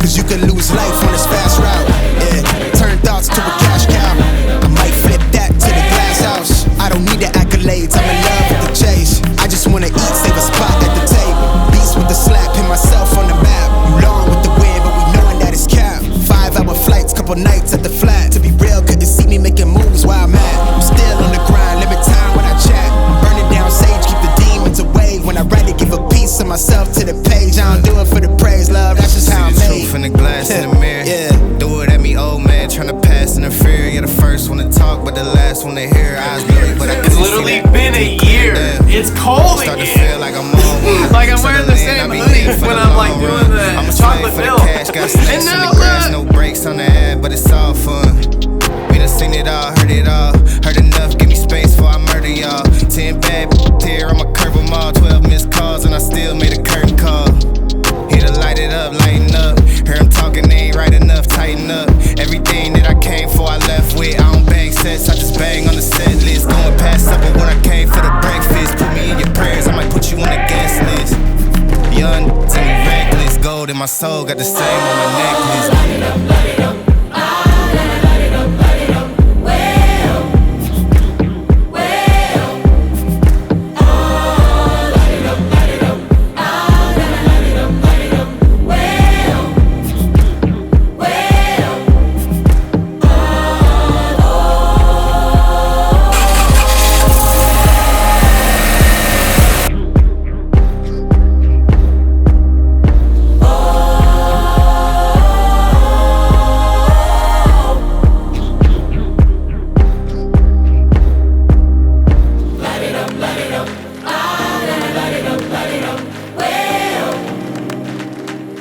cause you could lose life on this fast route. Yeah, turn thoughts to a cash cow. I might flip that to the glass house. I don't need the accolades, I'm in love with the chase. I just wanna eat, save a spot at the table. Beast with the slap, pin myself on the map. You long with the wind, but we knowing that it's cap. 5-hour flights, couple nights at the flat. To be real, couldn't see me making moves while I'm at. I'm still on the grind, limit time when I chat. I'm burning down sage, keep the demons away. When I write it, give a piece of myself to the page. I don't do it for the praise, love, that's just how I'm made. Truth in the glass in the mirror. Yeah. Do it at me, old man, tryna pass in the fear. You're the first one to talk, but the last one to hear. Eyes blurry, but I can It's literally been a year. It's cold Start to again. feel like I'm on one. Like I'm wearing the same hoodie when I'm like doing the chocolate milk. And now no breaks on the ad, but it's all fun. We done seen it all, heard it all. Heard enough, give me space before I murder y'all. 10 bad here, I'ma curve them all. 12 missed calls, and I still made a curtain call. Here to light it up, lighten up. Hear him talking, they ain't right enough, tighten up. Everything that I came for, I left with. I don't bang sets, I just bang on the set list. Going past supper when I came for the breakfast. Put me in your prayers, I might put you on the guest list. Young, to me reckless. Gold in my soul, got the same on my necklace. Light it up, light it up. Light it up, light it up. Well,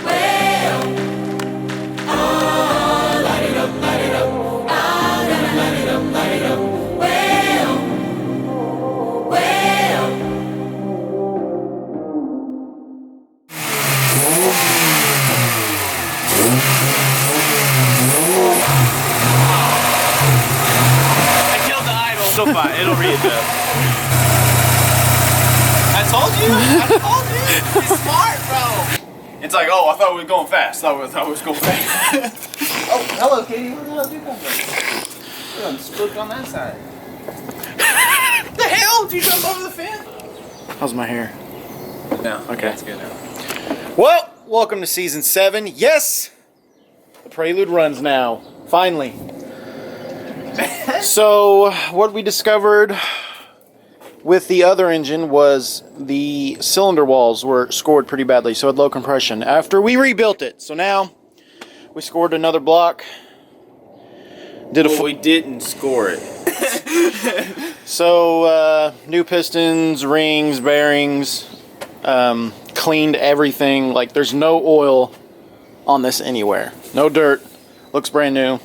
well. Oh, light it up, light it up. Light it up, light it up. Well, well. I killed the idol. So fine, it'll read though. I told you. He's smart, bro. It's like, oh, I thought we were going fast. I thought we was going fast. Oh, hello, Katie. Where the hell did you come from? You're spooked on that side. The hell? Did you jump over the fence? How's my hair? No. Okay. That's good now. Well, welcome to season 7. Yes, the Prelude runs now. Finally. So, what we discovered with the other engine was the cylinder walls were scored pretty badly, so it had low compression after we rebuilt it. So now we scored another block. We didn't score it. So new pistons, rings, bearings, cleaned everything. Like there's no oil on this anywhere. No dirt. Looks brand new.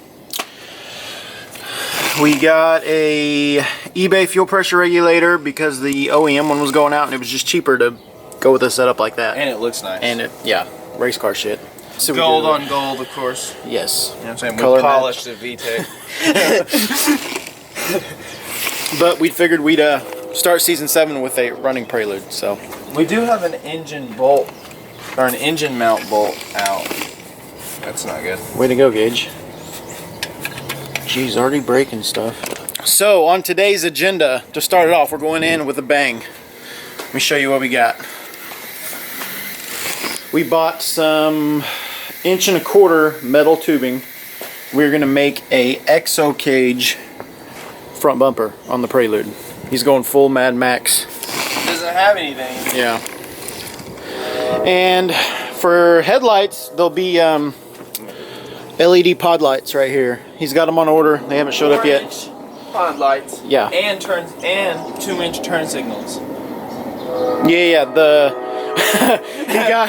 We got a eBay fuel pressure regulator because the OEM one was going out and it was just cheaper to go with a setup like that. And it looks nice. And it, yeah, race car shit. So gold on gold, of course. Yes. You know what I'm saying? Color We polished the VTEC. But we figured we'd start season 7 with a running Prelude, so. We do have an engine bolt, or an engine mount bolt out. That's not good. Way to go, Gage. Jeez, already breaking stuff. So, on today's agenda, to start it off, we're going in with a bang. Let me show you what we got. We bought some 1.25" metal tubing. We're going to make a exo cage front bumper on the Prelude. He's going full Mad Max. Doesn't have anything. Yeah. And for headlights, there'll be LED pod lights right here. He's got them on order. They haven't showed up yet. Pod lights. Yeah. And 2-inch turn signals. Yeah.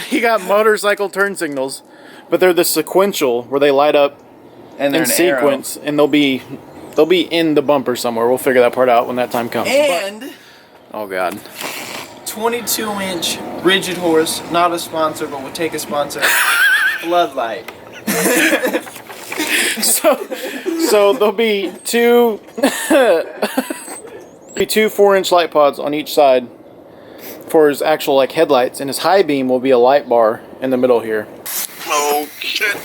he got motorcycle turn signals, but they're the sequential where they light up And they're in an sequence, and they'll be in the bumper somewhere. We'll figure that part out when that time comes. And oh god. 22-inch rigid horse, not a sponsor, but would take a sponsor. Floodlight. So there'll be two 4-inch light pods on each side for his actual like headlights, and his high beam will be a light bar in the middle here. Okay. shit.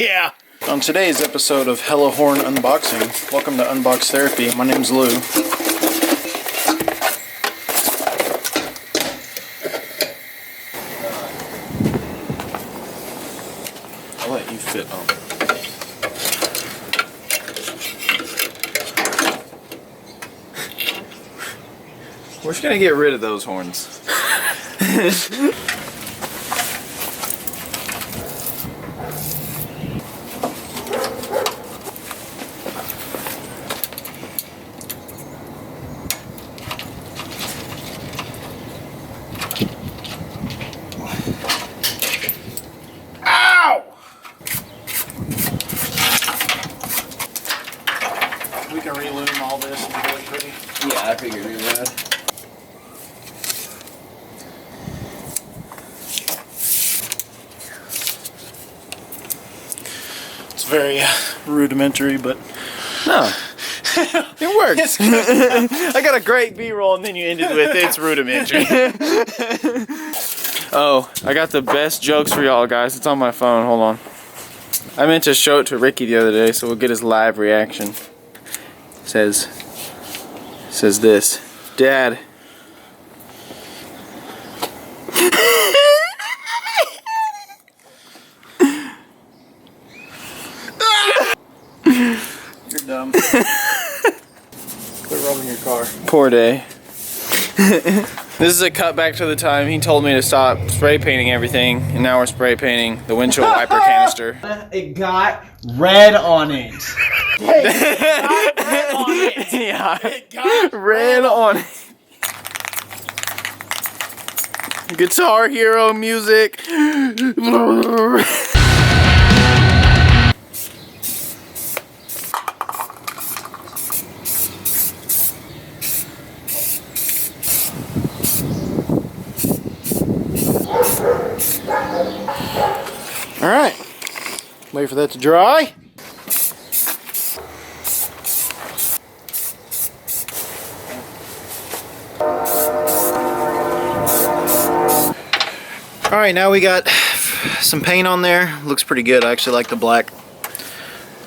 Yeah. On today's episode of Hello Horn Unboxing, welcome to Unbox Therapy. My name's Lou. I'll let you fit on. We're just gonna get rid of those horns. Ow! We can relume all this and do it pretty. Yeah, I figured we would. It's very rudimentary, but No. it works. I got a great B-roll and then you ended with it's rudimentary. Oh, I got the best jokes for y'all, guys. It's on my phone. Hold on. I meant to show it to Ricky the other day, so we'll get his live reaction. Says this, Dad. You're dumb. Quit rubbing your car. Poor day. This is a cut back to the time he told me to stop spray painting everything, and now we're spray painting the windshield wiper canister. It got red on it. Yeah, red on it. Guitar Hero music. All right. Wait for that to dry. All right, now we got some paint on there. Looks pretty good. I actually like the black.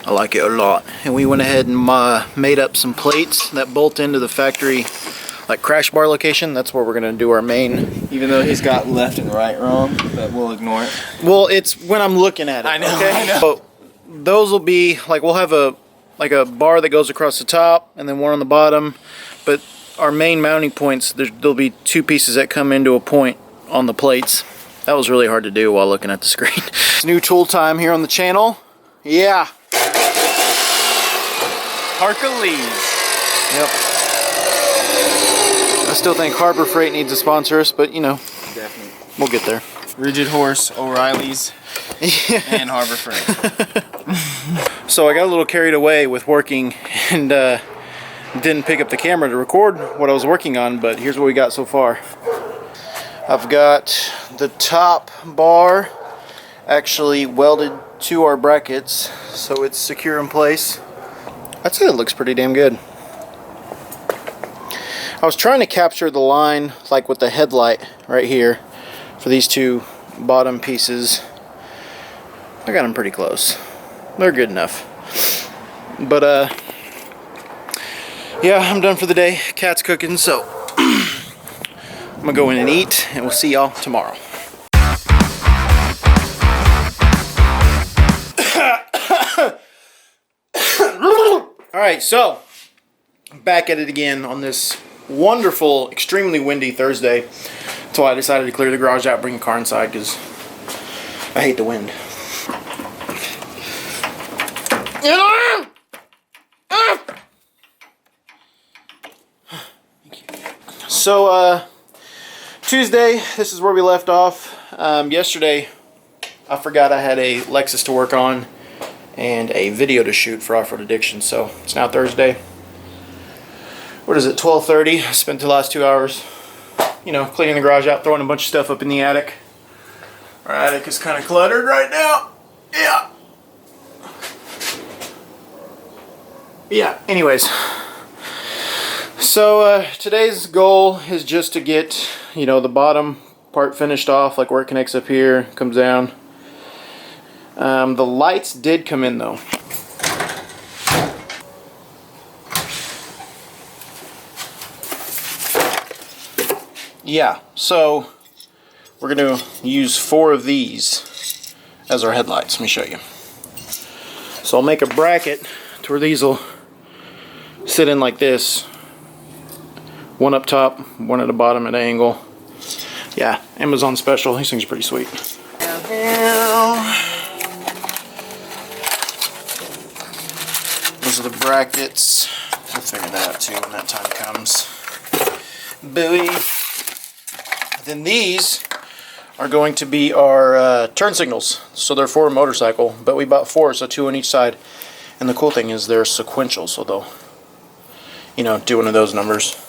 I like it a lot. And we went ahead and made up some plates that bolt into the factory like crash bar location. That's where we're gonna do our main. Even though he's got left and right wrong, but we'll ignore it. Well, it's when I'm looking at it. I know, Okay? I know. So those will be like, we'll have a bar that goes across the top and then one on the bottom. But our main mounting points, there'll be two pieces that come into a point on the plates. That was really hard to do while looking at the screen. It's new tool time here on the channel. Yeah. Hercules. Yep. I still think Harbor Freight needs to sponsor us, but you know, Definitely. we'll get there. Rigid Horse, O'Reilly's, and Harbor Freight. So I got a little carried away with working and didn't pick up the camera to record what I was working on, but here's what we got so far. I've got the top bar actually welded to our brackets, so it's secure in place. I'd say it looks pretty damn good. I was trying to capture the line like with the headlight right here for these two bottom pieces. I got them pretty close. They're good enough. But yeah, I'm done for the day. Cat's cooking, so I'm gonna go in and eat, and we'll see y'all tomorrow. Alright, so I'm back at it again on this wonderful, extremely windy Thursday. That's why I decided to clear the garage out, bring the car inside, because I hate the wind. So, Tuesday, this is where we left off. Yesterday, I forgot I had a Lexus to work on and a video to shoot for Off-Road Addiction, so it's now Thursday. What is it, 12:30? I spent the last 2 hours, you know, cleaning the garage out, throwing a bunch of stuff up in the attic. Our attic is kind of cluttered right now. Yeah. Yeah, anyways. So today's goal is just to get, you know, the bottom part finished off, like where it connects up here, comes down. The lights did come in though. Yeah, so we're going to use 4 of these as our headlights. Let me show you. So I'll make a bracket to where these will sit in like this. One up top, one at the bottom at an angle. Yeah, Amazon special. These things are pretty sweet. Those are the brackets. We'll figure that out too when that time comes. Buoy. Then these are going to be our turn signals. So they're for a motorcycle, but we bought 4, so 2 on each side. And the cool thing is they're sequential, so they'll, you know, do one of those numbers.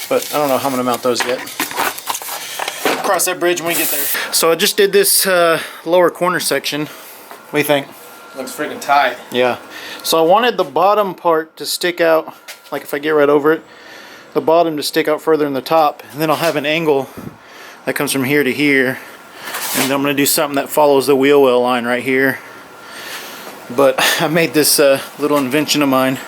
But I don't know how I'm going to mount those yet. Cross that bridge when we get there. So I just did this lower corner section. What do you think? Looks freaking tight. Yeah. So I wanted the bottom part to stick out, like if I get right over it, the bottom to stick out further than the top, and then I'll have an angle that comes from here to here, and I'm going to do something that follows the wheel well line right here. But I made this little invention of mine.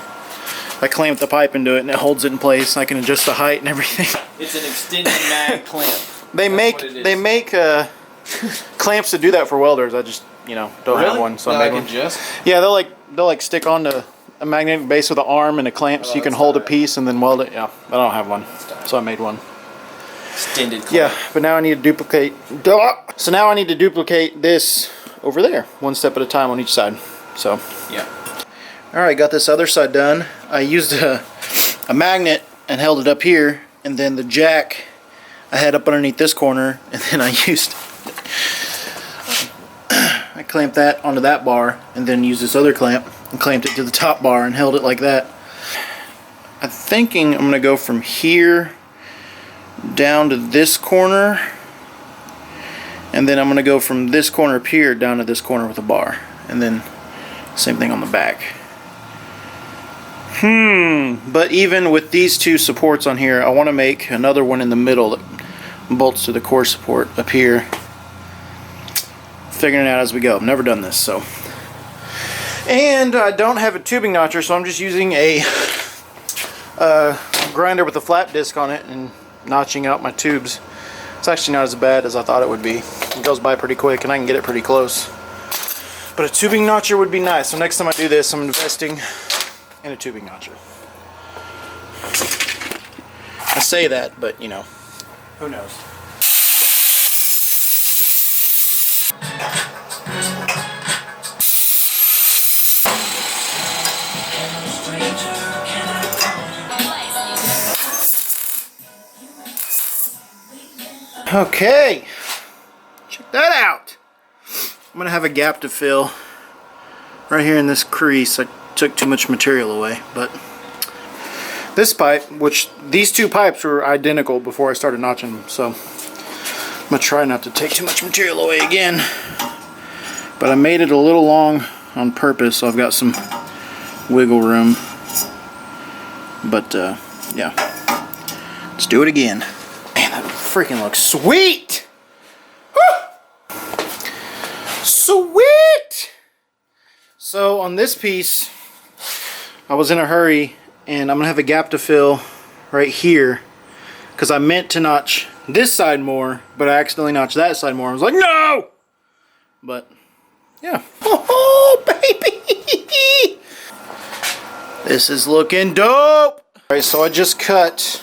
I clamped the pipe into it and it holds it in place. I can adjust the height and everything. It's an extended mag clamp. They make clamps to do that for welders. I just, you know, don't have one, so I made one. Yeah, they'll like stick onto a magnetic base with an arm and a clamp, so you can hold a piece and then weld it. Yeah, I don't have one, so I made one. Extended clamp. Yeah, but now I need to duplicate. So now I need to duplicate this over there, one step at a time on each side. So yeah. All right, got this other side done. I used a magnet and held it up here, and then the jack I had up underneath this corner, and then I clamped that onto that bar, and then used this other clamp and clamped it to the top bar and held it like that. I'm thinking I'm gonna go from here down to this corner, and then I'm gonna go from this corner up here down to this corner with a bar, and then same thing on the back. But even with these 2 supports on here, I want to make another one in the middle that bolts to the core support up here. Figuring it out as we go. I've never done this, so. And I don't have a tubing notcher, so I'm just using a grinder with a flat disc on it and notching out my tubes. It's actually not as bad as I thought it would be. It goes by pretty quick and I can get it pretty close. But a tubing notcher would be nice, so next time I do this, I'm investing in a tubing notcher. I say that, but you know, who knows? Okay, check that out. I'm gonna have a gap to fill right here in this crease. I took too much material away, but this pipe, which these 2 pipes were identical before I started notching them, so I'm gonna try not to take too much material away again. But I made it a little long on purpose, so I've got some wiggle room. But yeah, let's do it again. Man, that freaking looks sweet! Woo! Sweet! So on this piece, I was in a hurry, and I'm gonna have a gap to fill right here because I meant to notch this side more, but I accidentally notched that side more. I was like, no! But yeah. Oh, baby! This is looking dope! Alright, so I just cut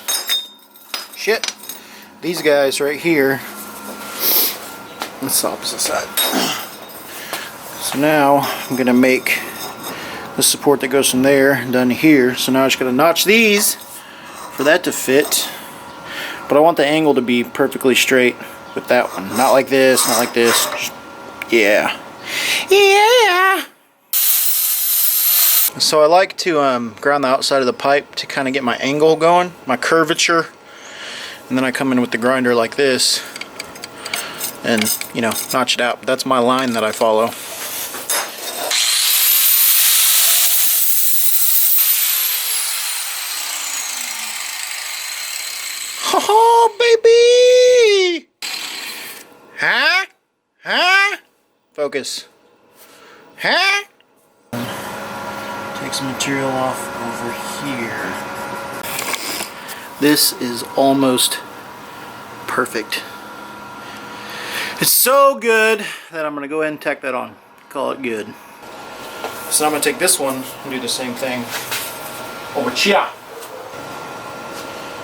these guys right here. That's the opposite side. So now I'm gonna make the support that goes from there down to here. So now I just gotta notch these for that to fit. But I want the angle to be perfectly straight with that one. Not like this, not like this. Just, yeah. Yeah! So I like to ground the outside of the pipe to kind of get my angle going, my curvature. And then I come in with the grinder like this and, you know, notch it out. But that's my line that I follow. Oh, baby! Huh? Huh? Focus. Huh? Take some material off over here. This is almost perfect. It's so good that I'm gonna go ahead and tack that on. Call it good. So I'm gonna take this one and do the same thing over here.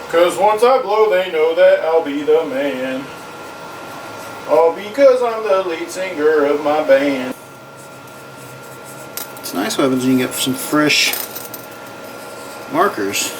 Cause once I blow, they know that I'll be the man. All because I'm the lead singer of my band. It's nice what happens when you get some fresh markers.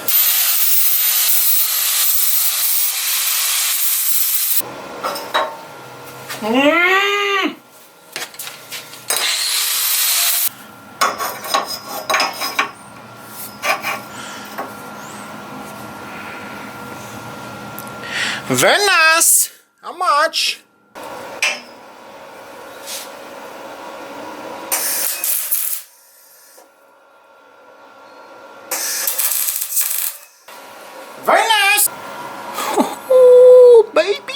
Very nice. How much? Very nice. Oh, baby.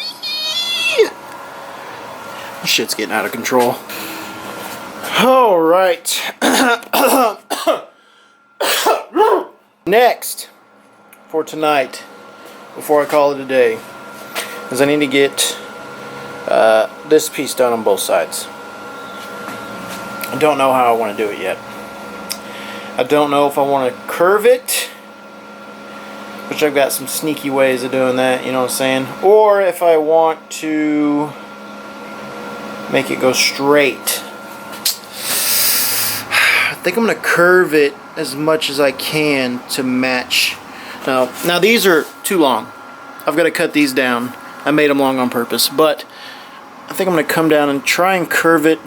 This shit's getting out of control. All right. Next for tonight, before I call it a day, is I need to get this piece done on both sides. I don't know how I want to do it yet. I don't know if I want to curve it, which I've got some sneaky ways of doing that, you know what I'm saying? Or if I want to make it go straight. I think I'm going to curve it as much as I can to match. Now these are too long. I've got to cut these down. I made them long on purpose, but I think I'm going to come down and try and curve it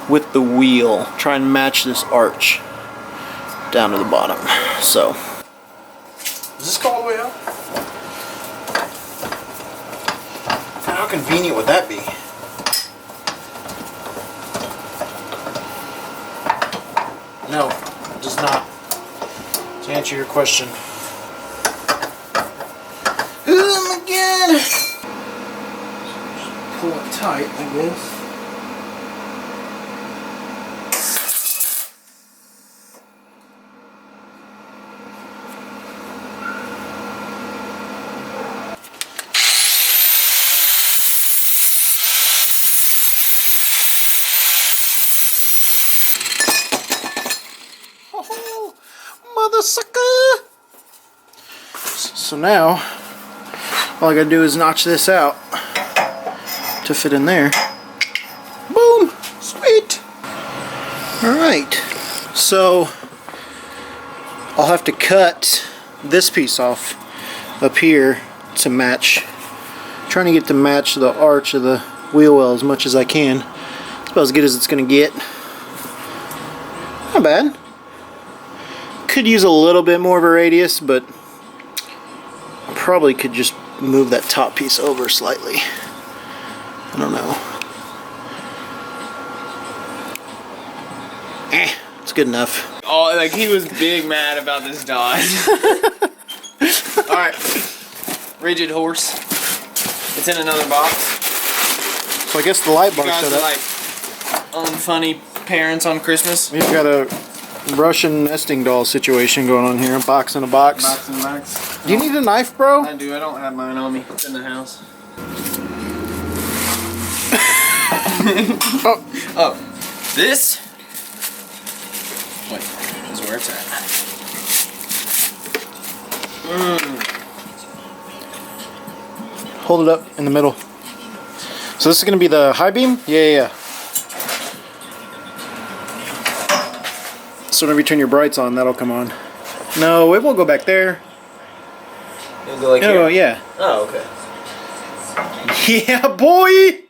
with the wheel. Try and match this arch down to the bottom. So, does this go all the way up? How convenient would that be? No, it does not. To answer your question. Again. Pull it tight, I guess. Oh, mother sucker! So now, all I gotta do is notch this out to fit in there. Boom! Sweet! Alright, so I'll have to cut this piece off up here to match. I'm trying to get to match the arch of the wheel well as much as I can. It's about as good as it's gonna get. Not bad. Could use a little bit more of a radius, but probably could just move that top piece over slightly. I don't know. It's good enough. Oh, like he was big mad about this Dodge. Alright. Rigid horse. It's in another box. So I guess the light bar You guys showed are up. like unfunny parents on Christmas. We've got a Russian nesting doll situation going on here. A box in a box. Box and box. Do you need a knife, bro? I do. I don't have mine on me. It's in the house. Oh. This? Wait. Is where it's at. Hold it up in the middle. So this is going to be the high beam? Yeah. So whenever you turn your brights on, that'll come on. No, it won't go back there. It'll go like Oh, here? yeah. Oh, okay. Yeah, boy!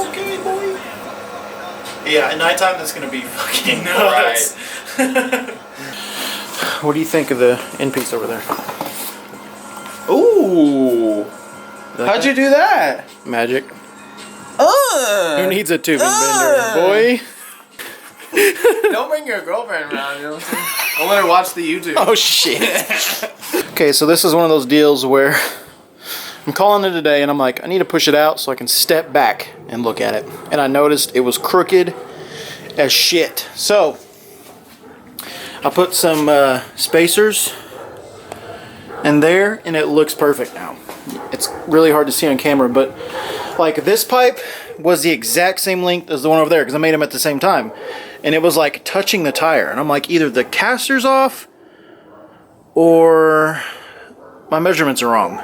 Okay, boy. Yeah, at nighttime that's gonna be fucking nuts. Right. What do you think of the end piece over there? Ooh. How'd you do that? Magic. Who needs a tubing bender, boy? Don't bring your girlfriend around, you know what I'm saying? I'll let her watch the YouTube. Oh shit. Okay, so this is one of those deals where I'm calling it a day and I'm like, I need to push it out so I can step back and look at it. And I noticed it was crooked as shit. So I put some spacers in there and it looks perfect now. It's really hard to see on camera, but like this pipe was the exact same length as the one over there because I made them at the same time. And it was like touching the tire. And I'm like, either the caster's off or my measurements are wrong.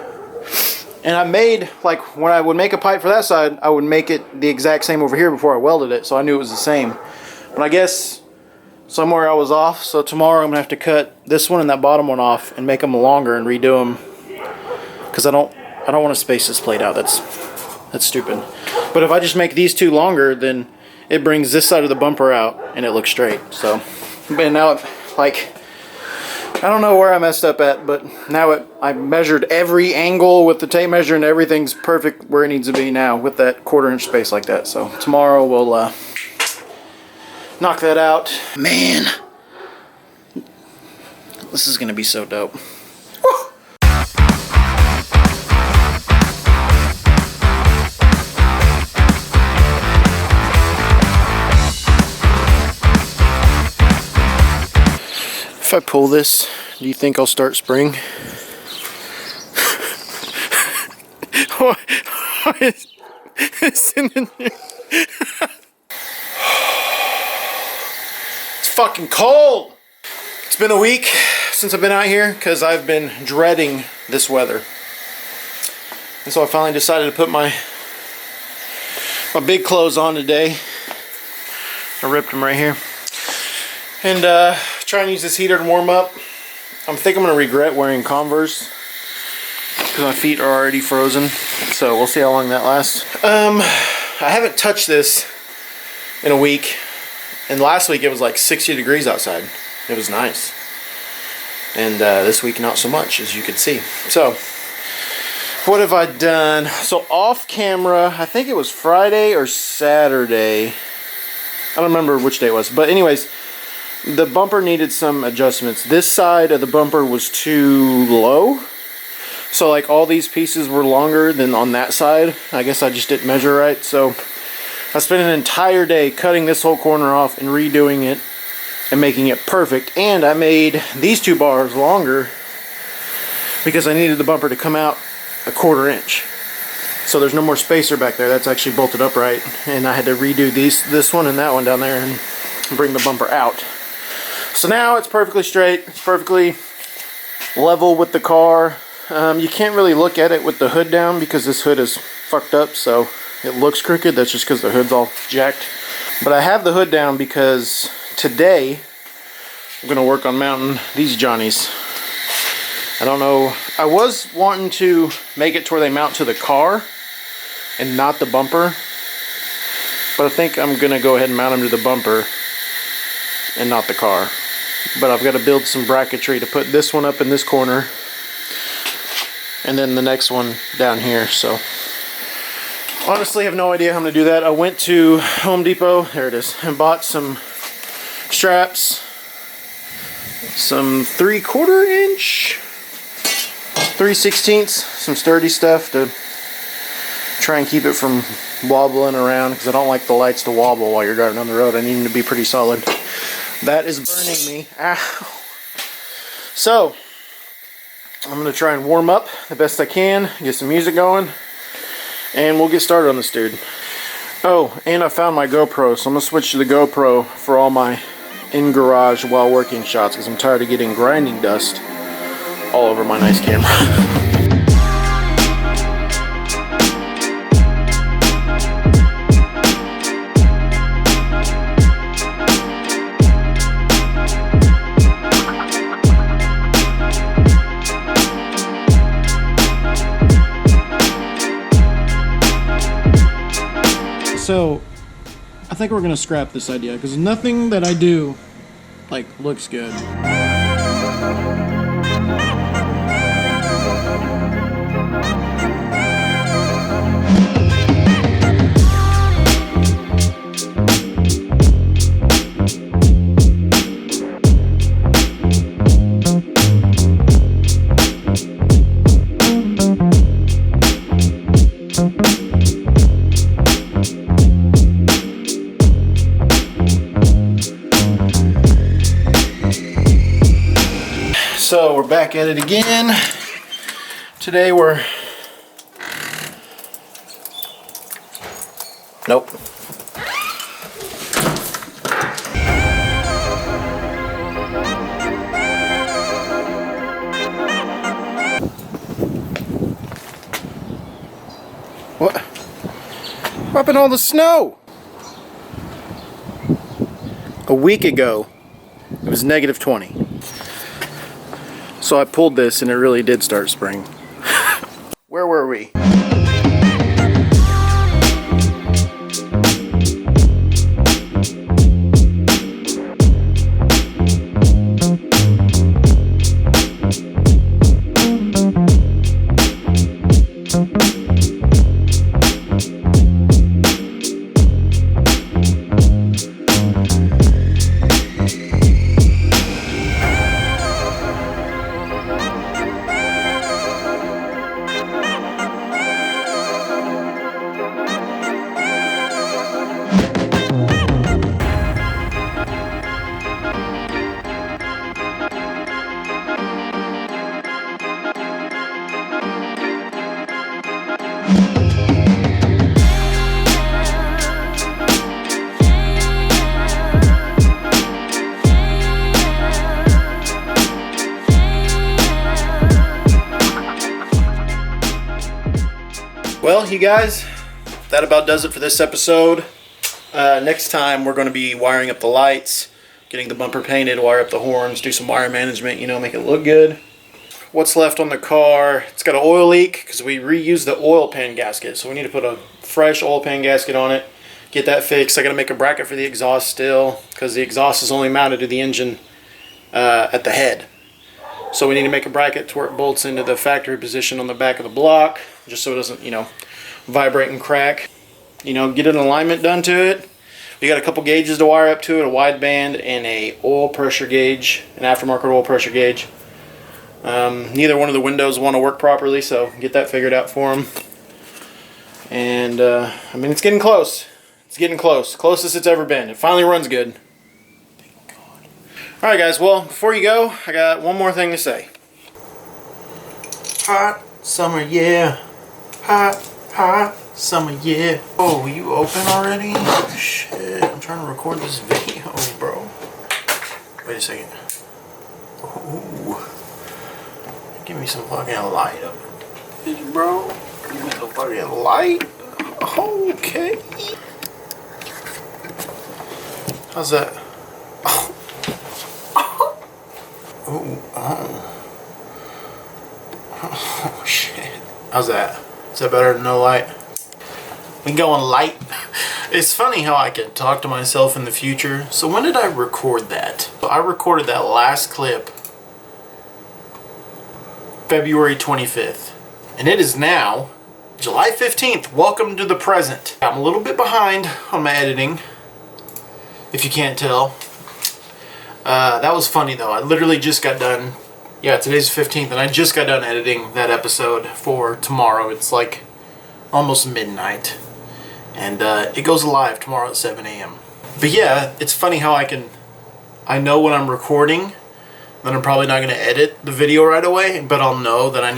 And I made, like, when I would make a pipe for that side, I would make it the exact same over here before I welded it, so I knew it was the same. But I guess somewhere I was off, so tomorrow I'm going to have to cut this one and that bottom one off and make them longer and redo them. Because I don't want to space this plate out. That's stupid. But if I just make these two longer, then it brings this side of the bumper out and it looks straight. So, but now, like, I don't know where I messed up at, but now I measured every angle with the tape measure and everything's perfect where it needs to be now with that 1/4 inch space like that. So tomorrow we'll knock that out. Man, this is gonna be so dope. Woo! If I pull this, do you think I'll start spring? What is this in there? It's fucking cold. It's been a week since I've been out here because I've been dreading this weather. And so I finally decided to put my big clothes on today. I ripped them right here. And try and use this heater to warm up. I think I'm going to regret wearing Converse because my feet are already frozen. So we'll see how long that lasts. I haven't touched this in a week. And last week it was like 60 degrees outside. It was nice. And this week not so much, as you can see. So what have I done? So off camera, I think it was Friday or Saturday. I don't remember which day it was. But anyways, the bumper needed some adjustments. This side of the bumper was too low. So like all these pieces were longer than on that side. I guess I just didn't measure right. So I spent an entire day cutting this whole corner off and redoing it and making it perfect. And I made these two bars longer because I needed the bumper to come out a 1/4 inch. So there's no more spacer back there. That's actually bolted up right. And I had to redo this one and that one down there and bring the bumper out. So now it's perfectly straight. It's perfectly level with the car. You can't really look at it with the hood down because this hood is fucked up, so it looks crooked. That's just because the hood's all jacked. But I have the hood down because today I'm going to work on mounting these Johnnies. I don't know. I was wanting to make it to where they mount to the car and not the bumper. But I think I'm going to go ahead and mount them to the bumper and not the car. But I've got to build some bracketry to put this one up in this corner and then the next one down here. So honestly I have no idea how I'm going to do that. I went to Home Depot, there it is, and bought some straps, some 3/4 inch, 3/16, some sturdy stuff to try and keep it from wobbling around because I don't like the lights to wobble while you're driving down the road. I need them to be pretty solid. That is burning me. Ow. So, I'm going to try and warm up the best I can, get some music going, and we'll get started on this dude. Oh, and I found my GoPro, so I'm going to switch to the GoPro for all my in-garage while working shots because I'm tired of getting grinding dust all over my nice camera. So, I think we're gonna scrap this idea because nothing that I do, like, looks good. Well, we're back at it again. Today we're... Nope. What? What happened to all the snow? A week ago, it was negative 20. So I pulled this and it really did start spring. Where were we? Well, you guys, that about does it for this episode. Next time we're going to be wiring up the lights, getting the bumper painted, wire up the horns, do some wire management, you know, make it look good. What's left on the car? It's got an oil leak because we reused the oil pan gasket. So we need to put a fresh oil pan gasket on it, get that fixed. I got to make a bracket for the exhaust still because the exhaust is only mounted to the engine at the head. So we need to make a bracket to where it bolts into the factory position on the back of the block, just so it doesn't, you know, vibrate and crack. You know, get an alignment done to it. We got a couple gauges to wire up to it, a wideband and a oil pressure gauge, an aftermarket oil pressure gauge. Neither one of the windows want to work properly, so get that figured out for them. And I mean, it's getting close. It's getting close. Closest it's ever been. It finally runs good. Alright guys, well, before you go, I got one more thing to say. Hot summer, yeah. Hot summer, yeah. Oh, you open already? Shit, I'm trying to record this video, bro. Wait a second. Ooh. Give me some fucking light up in bro. Give me some fucking light. Okay. How's that? Oh shit. How's that? Is that better than no light? We going light. It's funny how I can talk to myself in the future. So when did I record that? I recorded that last clip February 25th. And it is now July 15th. Welcome to the present. I'm a little bit behind on my editing, if you can't tell. That was funny though. I literally just got done. Yeah, today's the 15th, and I just got done editing that episode for tomorrow. It's like almost midnight, and it goes live tomorrow at 7 a.m. But yeah, it's funny how I know when I'm recording that I'm probably not going to edit the video right away, but I'll know that I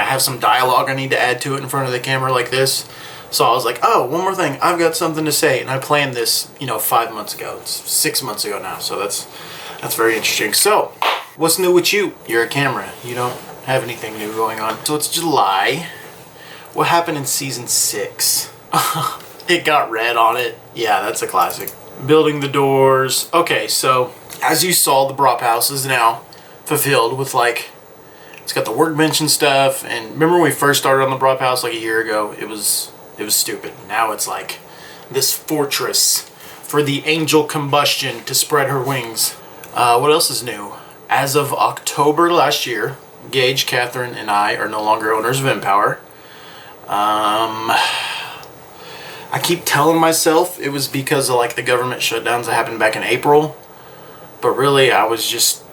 have some dialogue I need to add to it in front of the camera like this. So I was like, oh, one more thing, I've got something to say, and I planned this, 5 months ago. It's 6 months ago now, so that's very interesting. So, what's new with you? You're a camera. You don't have anything new going on. So it's July. What happened in season 6? It got red on it. Yeah, that's a classic. Building the doors. Okay, so as you saw, the prop house is now fulfilled with it's got the workbench and stuff. And remember when we first started on the prop house like a year ago? It was stupid. Now it's like this fortress for the angel combustion to spread her wings. What else is new? As of October last year, Gage, Catherine, and I are no longer owners of Empower. I keep telling myself it was because of the government shutdowns that happened back in April, but really I just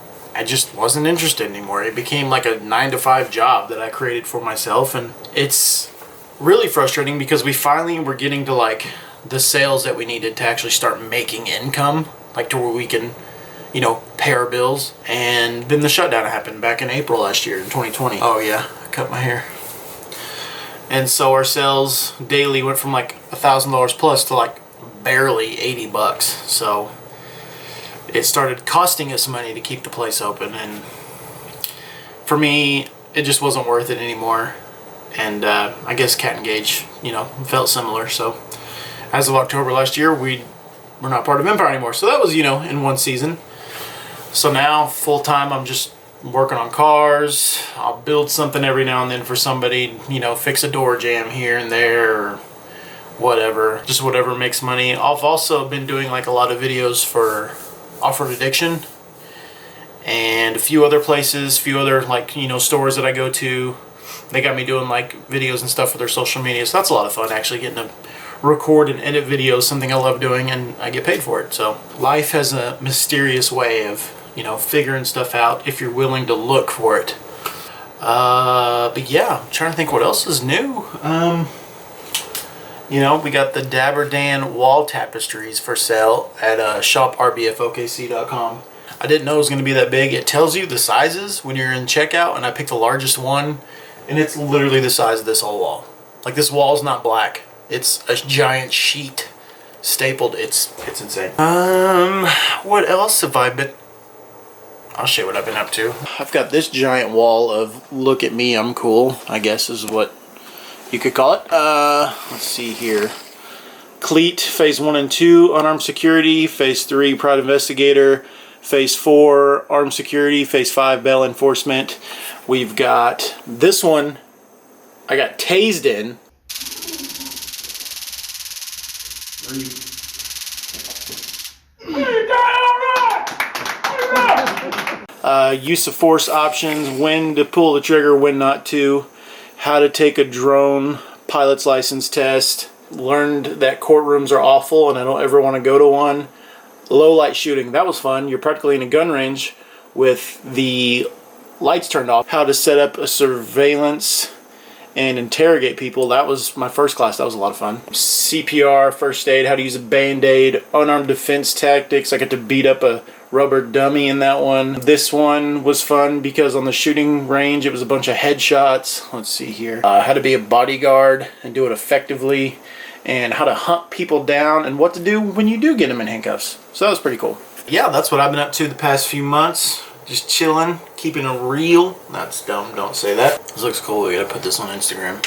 wasn't interested anymore. It became like a 9-to-5 job that I created for myself, and it's really frustrating because we finally were getting to the sales that we needed to actually start making income, to where we can you know, pay our bills. And then the shutdown happened back in April last year in 2020. Oh yeah, I cut my hair. And so our sales daily went from like $1,000 plus to like barely 80 bucks. So it started costing us money to keep the place open, and for me it just wasn't worth it anymore. And I guess Cat and Gage, you know, felt similar. So as of October last year, we're not part of Empire anymore. So that was, you know, in one season. So now full time I'm just working on cars. I'll build something every now and then for somebody, you know, fix a door jamb here and there or whatever, just whatever makes money. I've also been doing like a lot of videos for Off-Road Addiction and a few other places, few other like, you know, stores that I go to. They got me doing like videos and stuff for their social media, so that's a lot of fun actually, getting to record and edit videos, something I love doing, and I get paid for it. So life has a mysterious way of, you know, figuring stuff out if you're willing to look for it. But yeah, I'm trying to think what else is new. You know, we got the Dabber Dan wall tapestries for sale at shop RBFOKC.com. I didn't know it was going to be that big. It tells you the sizes when you're in checkout, and I picked the largest one, and it's literally the size of this whole wall. Like, this wall's not black. It's a giant sheet stapled. It's insane. What else have I been... I'll show you what I've been up to. I've got this giant wall of look at me, I'm cool, I guess is what you could call it. Let's see here. Cleat, Phase 1 and 2, Unarmed Security. Phase 3, Private Investigator. Phase 4, Armed Security. Phase 5, Bail Enforcement. We've got this one I got tased in. Use of force options, when to pull the trigger, when not to, how to take a drone pilot's license test, learned that courtrooms are awful and I don't ever want to go to one. Low light shooting, that was fun. You're practically in a gun range with the lights turned off. How to set up a surveillance and interrogate people, that was my first class. That was a lot of fun. CPR, first aid, how to use a band-aid, unarmed defense tactics. I got to beat up a rubber dummy in that one. This one was fun because on the shooting range it was a bunch of headshots. Let's see here. How to be a bodyguard and do it effectively, and how to hunt people down and what to do when you do get them in handcuffs. So that was pretty cool. Yeah, that's what I've been up to the past few months. Just chilling, keeping it real. That's dumb, don't say that. This looks cool. We gotta put this on Instagram.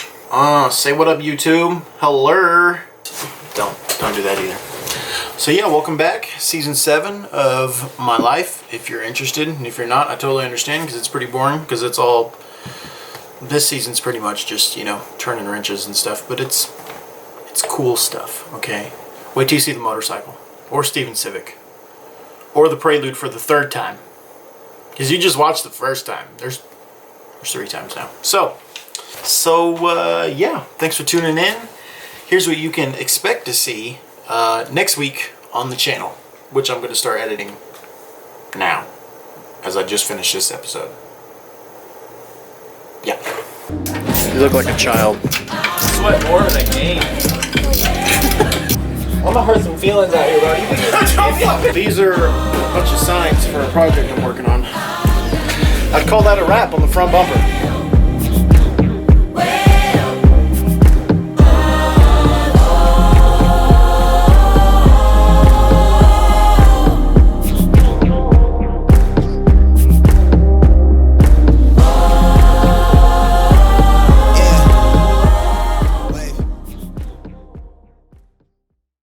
Say what up, YouTube. Hello. Don't do that either. So yeah, welcome back. Season 7 of my life. If you're interested, and if you're not, I totally understand, because it's pretty boring, because it's all... This season's pretty much just, you know, turning wrenches and stuff, but it's cool stuff, okay? Wait till you see the motorcycle, or Steven Civic, or the Prelude for the 3rd time. Because you just watched the first time. There's 3 times now. So yeah, thanks for tuning in. Here's what you can expect to see next week on the channel, which I'm going to start editing now, as I just finished this episode. Yeah. You look like a child. Sweat more than a game. I'm gonna hurt some feelings out here, bro. These are a bunch of signs for a project I'm working on. I'd call that a wrap on the front bumper.